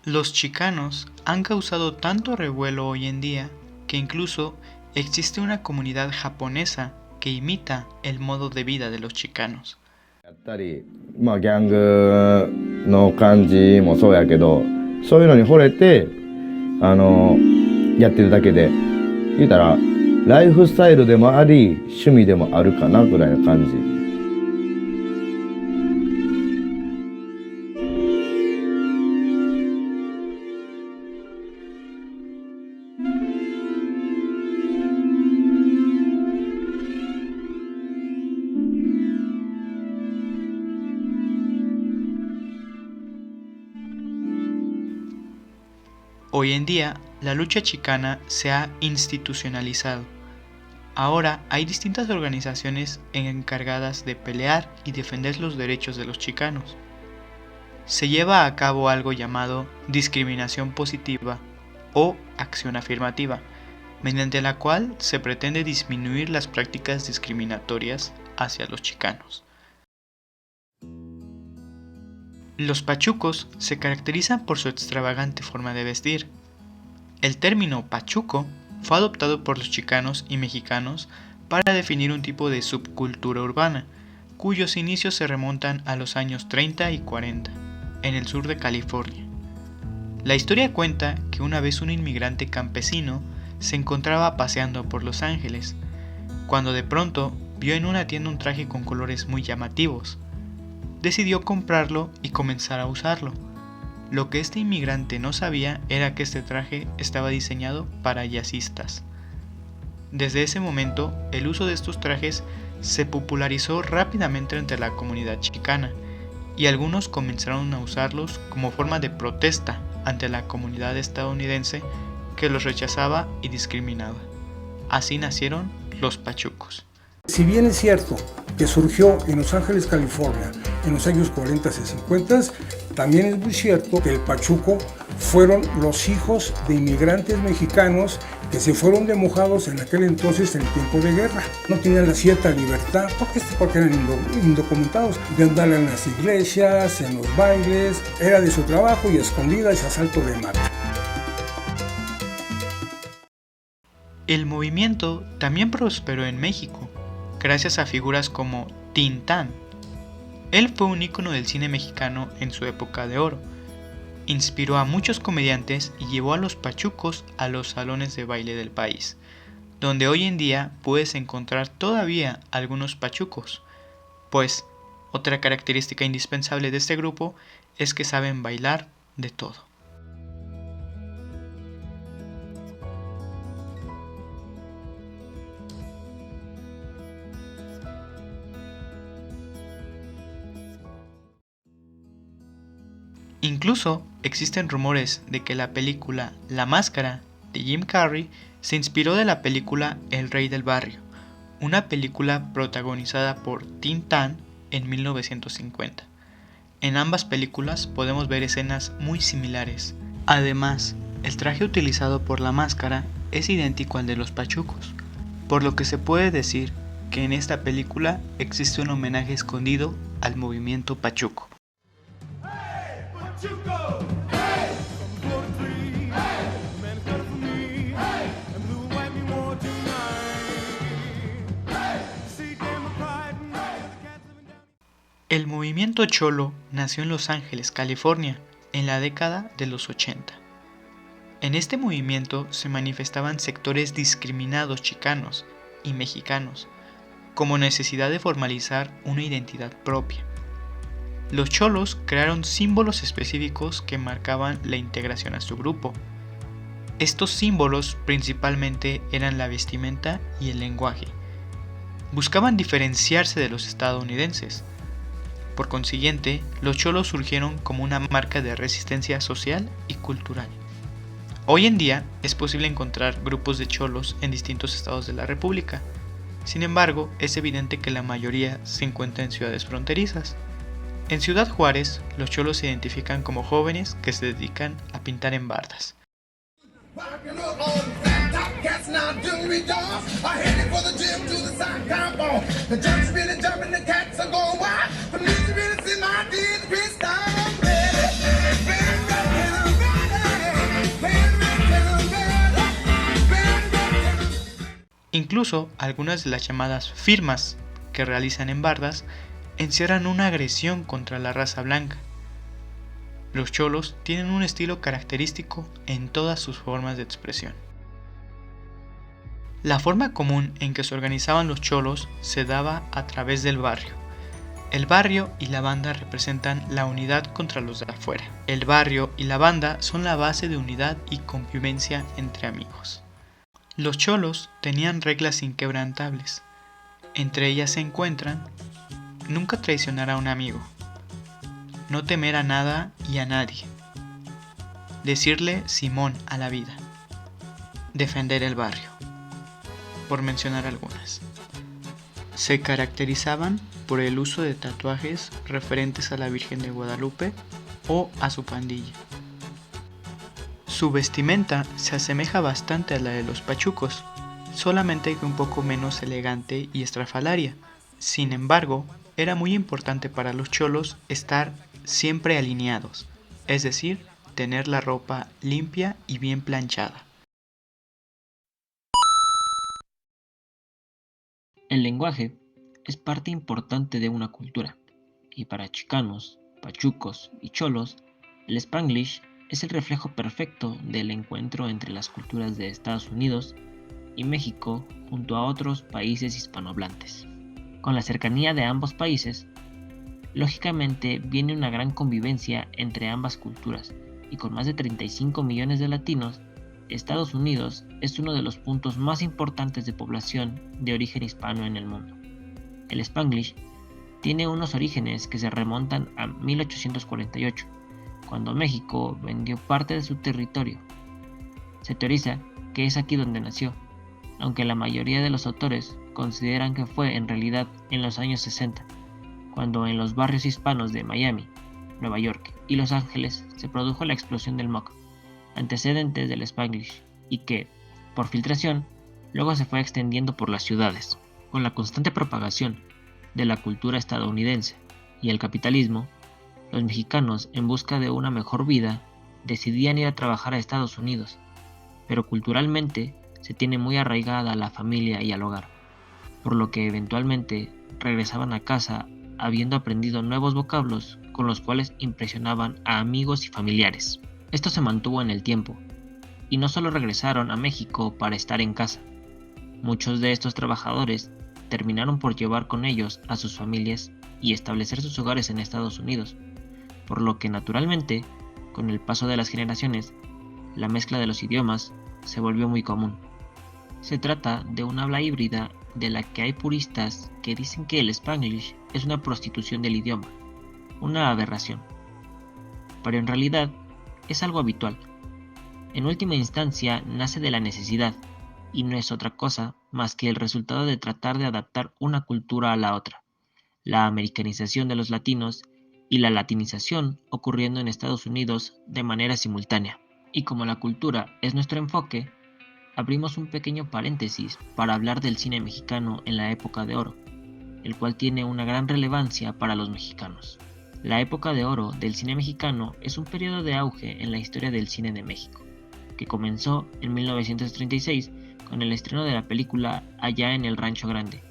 Los chicanos han causado tanto revuelo hoy en día que incluso existe una comunidad japonesa que imita el modo de vida de los chicanos. やったり、ギャングの感じもそうやけど、そういうのに惚れてやってるだけで、言うたらライフスタイルでもあり趣味でもあるかなぐらいの感じ。Hoy en día, la lucha chicana se ha institucionalizado. Ahora hay distintas organizaciones encargadas de pelear y defender los derechos de los chicanos. Se lleva a cabo algo llamado discriminación positiva o acción afirmativa, mediante la cual se pretende disminuir las prácticas discriminatorias hacia los chicanos. Los pachucos se caracterizan por su extravagante forma de vestir. El término pachuco fue adoptado por los chicanos y mexicanos para definir un tipo de subcultura urbana, cuyos inicios se remontan a los años 30 y 40, en el sur de California. La historia cuenta que una vez un inmigrante campesino se encontraba paseando por Los Ángeles, cuando de pronto vio en una tienda un traje con colores muy llamativos. Decidió comprarlo y comenzar a usarlo. Lo que este inmigrante no sabía era que este traje estaba diseñado para jazzistas. Desde ese momento, el uso de estos trajes se popularizó rápidamente entre la comunidad chicana, y algunos comenzaron a usarlos como forma de protesta ante la comunidad estadounidense que los rechazaba y discriminaba. Así nacieron los pachucos. Si bien es cierto que surgió en Los Ángeles, California, en los años 40 y 50, también es muy cierto que el pachuco fueron los hijos de inmigrantes mexicanos que se fueron de mojados en aquel entonces en el tiempo de guerra. No tenían la cierta libertad, porque eran indocumentados, de andar en las iglesias, en los bailes, era de su trabajo y escondidas y asalto de mata. El movimiento también prosperó en México, gracias a figuras como Tintán. Él fue un ícono del cine mexicano en su época de oro. Inspiró a muchos comediantes y llevó a los pachucos a los salones de baile del país, donde hoy en día puedes encontrar todavía algunos pachucos, pues otra característica indispensable de este grupo es que saben bailar de todo. Incluso existen rumores de que la película La Máscara de Jim Carrey se inspiró de la película El Rey del Barrio, una película protagonizada por Tintán en 1950. En ambas películas podemos ver escenas muy similares. Además, el traje utilizado por La Máscara es idéntico al de los pachucos, por lo que se puede decir que en esta película existe un homenaje escondido al movimiento pachuco. El movimiento cholo nació en Los Ángeles, California, en la década de los 80. En este movimiento se manifestaban sectores discriminados chicanos y mexicanos, como necesidad de formalizar una identidad propia. Los cholos crearon símbolos específicos que marcaban la integración a su grupo. Estos símbolos principalmente eran la vestimenta y el lenguaje. Buscaban diferenciarse de los estadounidenses. Por consiguiente, los cholos surgieron como una marca de resistencia social y cultural. Hoy en día es posible encontrar grupos de cholos en distintos estados de la República. Sin embargo, es evidente que la mayoría se encuentra en ciudades fronterizas. En Ciudad Juárez, los cholos se identifican como jóvenes que se dedican a pintar en bardas. Incluso algunas de las llamadas firmas que realizan en bardas encierran una agresión contra la raza blanca. Los cholos tienen un estilo característico en todas sus formas de expresión. La forma común en que se organizaban los cholos se daba a través del barrio. El barrio y la banda representan la unidad contra los de afuera. El barrio y la banda son la base de unidad y convivencia entre amigos. Los cholos tenían reglas inquebrantables. Entre ellas se encuentran: nunca traicionar a un amigo, no temer a nada y a nadie, decirle Simón a la vida, defender el barrio, por mencionar algunas. Se caracterizaban por el uso de tatuajes referentes a la Virgen de Guadalupe o a su pandilla. Su vestimenta se asemeja bastante a la de los pachucos, solamente que un poco menos elegante y estrafalaria. Sin embargo, era muy importante para los cholos estar siempre alineados, es decir, tener la ropa limpia y bien planchada. El lenguaje es parte importante de una cultura, y para chicanos, pachucos y cholos, el Spanglish es el reflejo perfecto del encuentro entre las culturas de Estados Unidos y México junto a otros países hispanohablantes. Con la cercanía de ambos países, lógicamente viene una gran convivencia entre ambas culturas, y con más de 35 millones de latinos, Estados Unidos es uno de los puntos más importantes de población de origen hispano en el mundo. El Spanglish tiene unos orígenes que se remontan a 1848, cuando México vendió parte de su territorio. Se teoriza que es aquí donde nació, aunque la mayoría de los autores consideran que fue en realidad en los años 60, cuando en los barrios hispanos de Miami, Nueva York y Los Ángeles se produjo la explosión del Mock, antecedentes del Spanglish, y que, por filtración, luego se fue extendiendo por las ciudades. Con la constante propagación de la cultura estadounidense y el capitalismo, los mexicanos, en busca de una mejor vida, decidían ir a trabajar a Estados Unidos, pero culturalmente se tiene muy arraigada la familia y al hogar, por lo que eventualmente regresaban a casa habiendo aprendido nuevos vocablos con los cuales impresionaban a amigos y familiares. Esto se mantuvo en el tiempo, y no solo regresaron a México para estar en casa. Muchos de estos trabajadores terminaron por llevar con ellos a sus familias y establecer sus hogares en Estados Unidos, por lo que naturalmente, con el paso de las generaciones, la mezcla de los idiomas se volvió muy común. Se trata de un habla híbrida de la que hay puristas que dicen que el Spanglish es una prostitución del idioma, una aberración. Pero en realidad es algo habitual. En última instancia nace de la necesidad, y no es otra cosa más que el resultado de tratar de adaptar una cultura a la otra, la americanización de los latinos y la latinización ocurriendo en Estados Unidos de manera simultánea. Y como la cultura es nuestro enfoque, abrimos un pequeño paréntesis para hablar del cine mexicano en la época de oro, el cual tiene una gran relevancia para los mexicanos. La época de oro del cine mexicano es un periodo de auge en la historia del cine de México, que comenzó en 1936 con el estreno de la película Allá en el Rancho Grande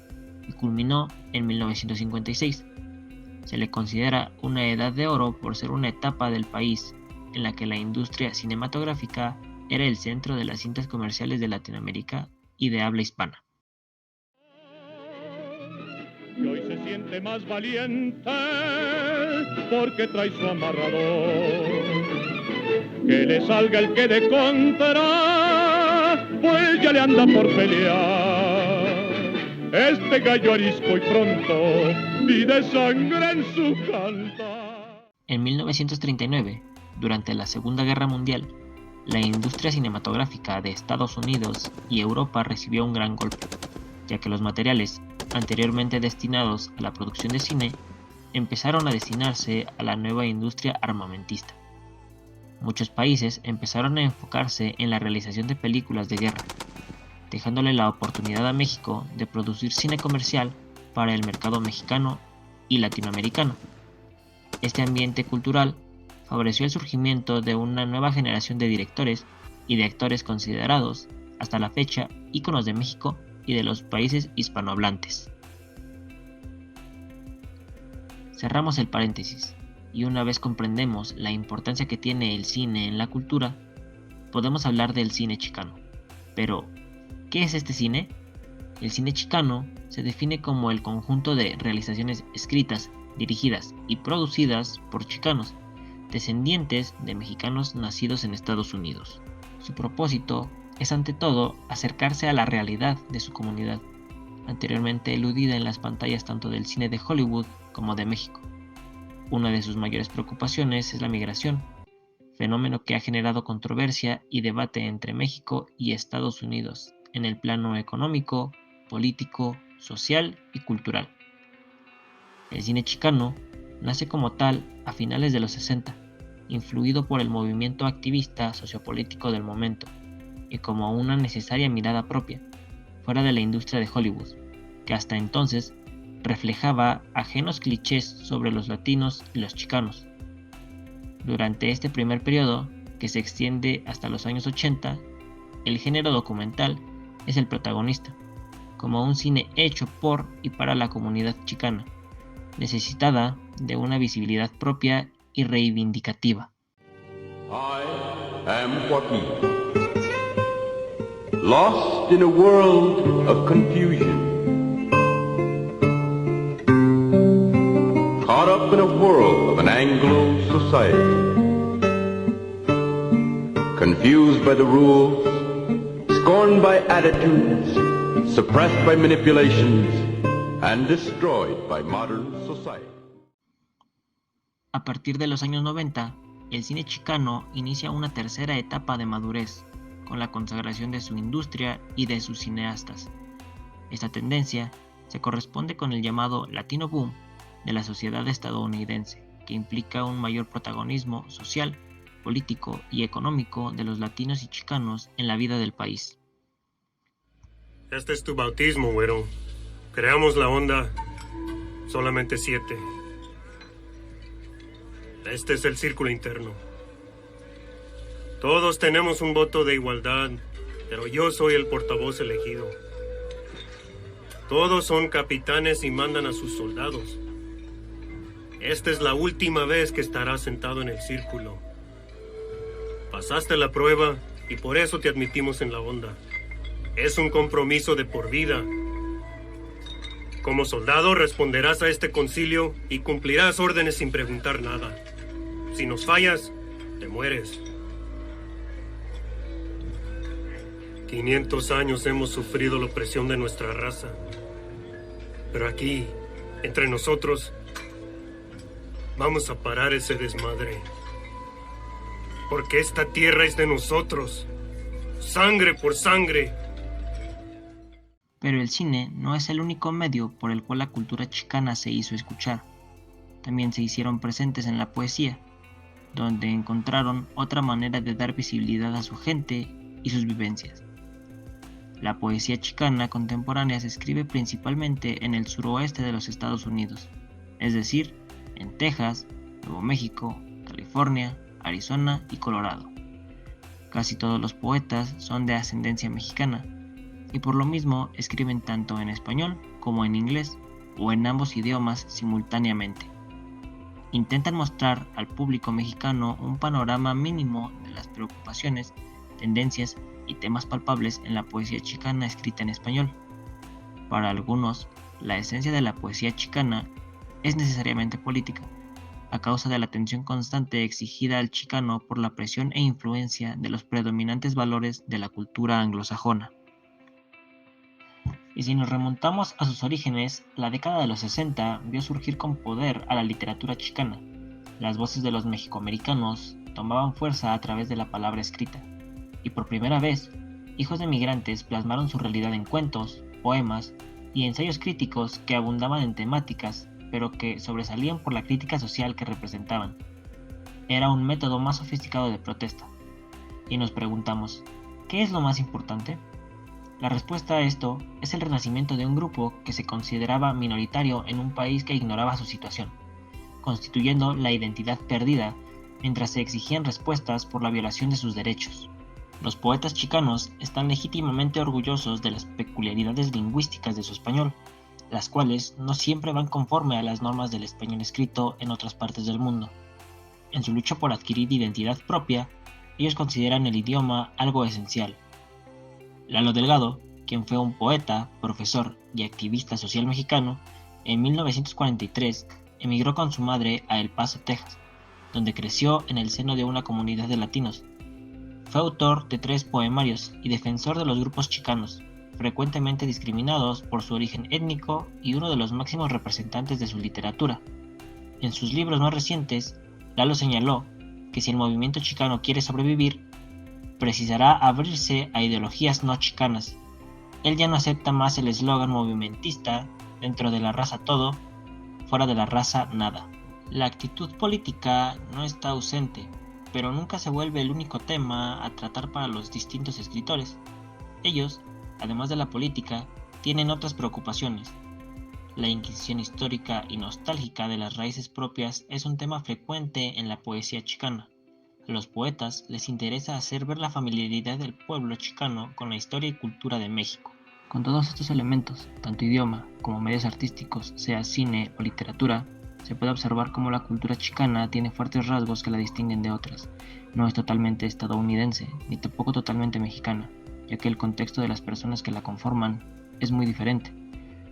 y culminó en 1956. Se le considera una edad de oro por ser una etapa del país en la que la industria cinematográfica era el centro de las cintas comerciales de Latinoamérica y de habla hispana. Y hoy se siente más valiente porque trae su amarrador. Que le salga el que de contra, pues ya le anda por pelear. Este gallo arisco y pronto pide sangre en su cantar. En 1939, durante la Segunda Guerra Mundial, la industria cinematográfica de Estados Unidos y Europa recibió un gran golpe, ya que los materiales anteriormente destinados a la producción de cine empezaron a destinarse a la nueva industria armamentista. Muchos países empezaron a enfocarse en la realización de películas de guerra, dejándole la oportunidad a México de producir cine comercial para el mercado mexicano y latinoamericano. Este ambiente cultural favoreció el surgimiento de una nueva generación de directores y de actores considerados, hasta la fecha, íconos de México y de los países hispanohablantes. Cerramos el paréntesis, y una vez comprendemos la importancia que tiene el cine en la cultura, podemos hablar del cine chicano. Pero, ¿qué es este cine? El cine chicano se define como el conjunto de realizaciones escritas, dirigidas y producidas por chicanos, descendientes de mexicanos nacidos en Estados Unidos. Su propósito es ante todo acercarse a la realidad de su comunidad, anteriormente eludida en las pantallas tanto del cine de Hollywood como de México. Una de sus mayores preocupaciones es la migración, fenómeno que ha generado controversia y debate entre México y Estados Unidos en el plano económico, político, social y cultural. El cine chicano nace como tal a finales de los 60, influido por el movimiento activista sociopolítico del momento y como una necesaria mirada propia, fuera de la industria de Hollywood, que hasta entonces reflejaba ajenos clichés sobre los latinos y los chicanos. Durante este primer periodo, que se extiende hasta los años 80, el género documental es el protagonista, como un cine hecho por y para la comunidad chicana, necesitada de una visibilidad propia y reivindicativa. I am Joaquin. lost in a world of confusion, caught up in a whirl of an Anglo society, confused by the rules, scorned by attitudes, suppressed by manipulations, and destroyed by modern society. A partir de los años 90, el cine chicano inicia una tercera etapa de madurez, con la consagración de su industria y de sus cineastas. Esta tendencia se corresponde con el llamado Latino Boom de la sociedad estadounidense, que implica un mayor protagonismo social, político y económico de los latinos y chicanos en la vida del país. Este es tu bautismo, güero. Creamos la onda solamente 7. Este es el círculo interno. Todos tenemos un voto de igualdad, pero yo soy el portavoz elegido. Todos son capitanes y mandan a sus soldados. Esta es la última vez que estarás sentado en el círculo. Pasaste la prueba y por eso te admitimos en la onda. Es un compromiso de por vida. Como soldado responderás a este concilio y cumplirás órdenes sin preguntar nada. Si nos fallas, te mueres. 500 años hemos sufrido la opresión de nuestra raza. Pero aquí, entre nosotros, vamos a parar ese desmadre. Porque esta tierra es de nosotros. Sangre por sangre. Pero el cine no es el único medio por el cual la cultura chicana se hizo escuchar. También se hicieron presentes en la poesía, donde encontraron otra manera de dar visibilidad a su gente y sus vivencias. La poesía chicana contemporánea se escribe principalmente en el suroeste de los Estados Unidos, es decir, en Texas, Nuevo México, California, Arizona y Colorado. Casi todos los poetas son de ascendencia mexicana, y por lo mismo escriben tanto en español como en inglés, o en ambos idiomas simultáneamente. Intentan mostrar al público mexicano un panorama mínimo de las preocupaciones, tendencias y temas palpables en la poesía chicana escrita en español. Para algunos, la esencia de la poesía chicana es necesariamente política, a causa de la atención constante exigida al chicano por la presión e influencia de los predominantes valores de la cultura anglosajona. Y si nos remontamos a sus orígenes, la década de los 60 vio surgir con poder a la literatura chicana. Las voces de los mexicoamericanos tomaban fuerza a través de la palabra escrita, y por primera vez, hijos de migrantes plasmaron su realidad en cuentos, poemas y ensayos críticos que abundaban en temáticas, pero que sobresalían por la crítica social que representaban. Era un método más sofisticado de protesta. Y nos preguntamos, ¿qué es lo más importante? La respuesta a esto es el renacimiento de un grupo que se consideraba minoritario en un país que ignoraba su situación, constituyendo la identidad perdida mientras se exigían respuestas por la violación de sus derechos. Los poetas chicanos están legítimamente orgullosos de las peculiaridades lingüísticas de su español, las cuales no siempre van conforme a las normas del español escrito en otras partes del mundo. En su lucha por adquirir identidad propia, ellos consideran el idioma algo esencial. Lalo Delgado, quien fue un poeta, profesor y activista social mexicano, en 1943 emigró con su madre a El Paso, Texas, donde creció en el seno de una comunidad de latinos. Fue autor de 3 poemarios y defensor de los grupos chicanos, frecuentemente discriminados por su origen étnico y uno de los máximos representantes de su literatura. En sus libros más recientes, Lalo señaló que si el movimiento chicano quiere sobrevivir, precisará abrirse a ideologías no chicanas. Él ya no acepta más el eslogan movimentista, dentro de la raza todo, fuera de la raza nada. La actitud política no está ausente, pero nunca se vuelve el único tema a tratar para los distintos escritores. Ellos, además de la política, tienen otras preocupaciones. La inquisición histórica y nostálgica de las raíces propias es un tema frecuente en la poesía chicana. A los poetas les interesa hacer ver la familiaridad del pueblo chicano con la historia y cultura de México. Con todos estos elementos, tanto idioma como medios artísticos, sea cine o literatura, se puede observar cómo la cultura chicana tiene fuertes rasgos que la distinguen de otras. No es totalmente estadounidense, ni tampoco totalmente mexicana. ya que el contexto de las personas que la conforman es muy diferente.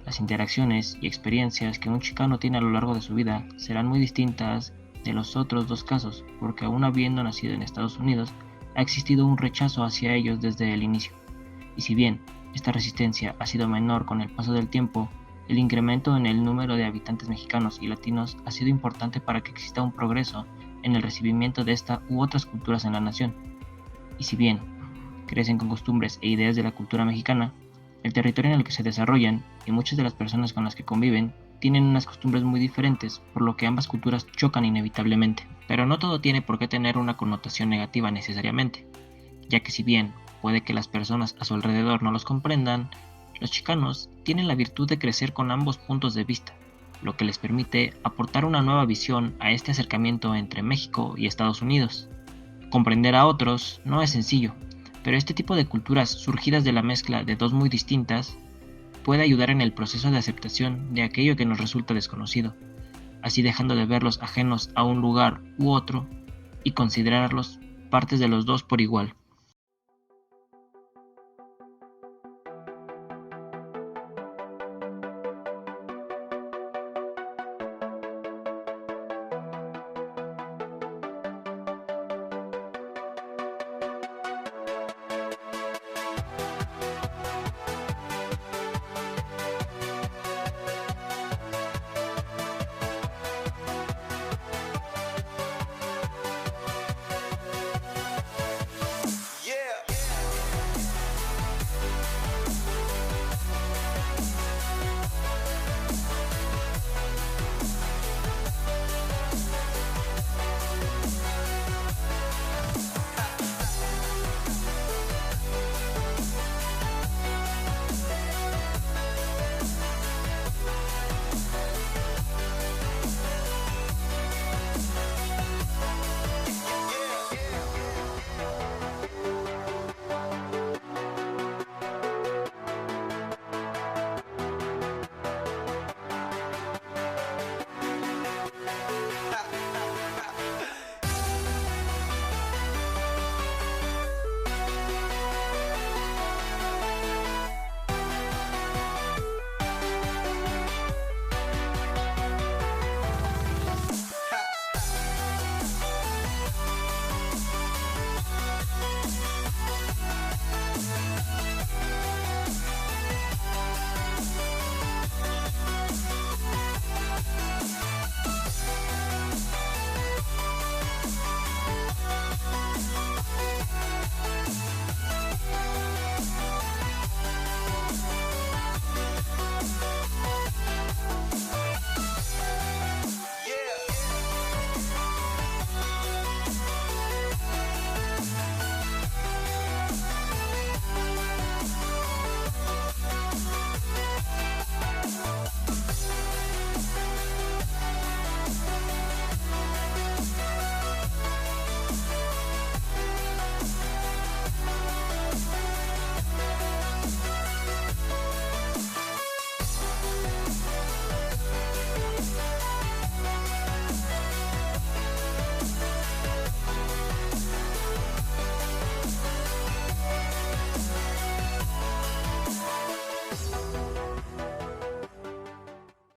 Las interacciones y experiencias que un chicano tiene a lo largo de su vida serán muy distintas de los otros dos casos, porque aún habiendo nacido en Estados Unidos, ha existido un rechazo hacia ellos desde el inicio. Y si bien esta resistencia ha sido menor con el paso del tiempo, el incremento en el número de habitantes mexicanos y latinos ha sido importante para que exista un progreso en el recibimiento de esta u otras culturas en la nación. Y si bien crecen con costumbres e ideas de la cultura mexicana, el territorio en el que se desarrollan y muchas de las personas con las que conviven tienen unas costumbres muy diferentes, por lo que ambas culturas chocan inevitablemente. Pero no todo tiene por qué tener una connotación negativa necesariamente, ya que si bien puede que las personas a su alrededor no los comprendan, los chicanos tienen la virtud de crecer con ambos puntos de vista, lo que les permite aportar una nueva visión a este acercamiento entre México y Estados Unidos. Comprender a otros no es sencillo, pero este tipo de culturas surgidas de la mezcla de dos muy distintas puede ayudar en el proceso de aceptación de aquello que nos resulta desconocido, así dejando de verlos ajenos a un lugar u otro y considerarlos partes de los dos por igual.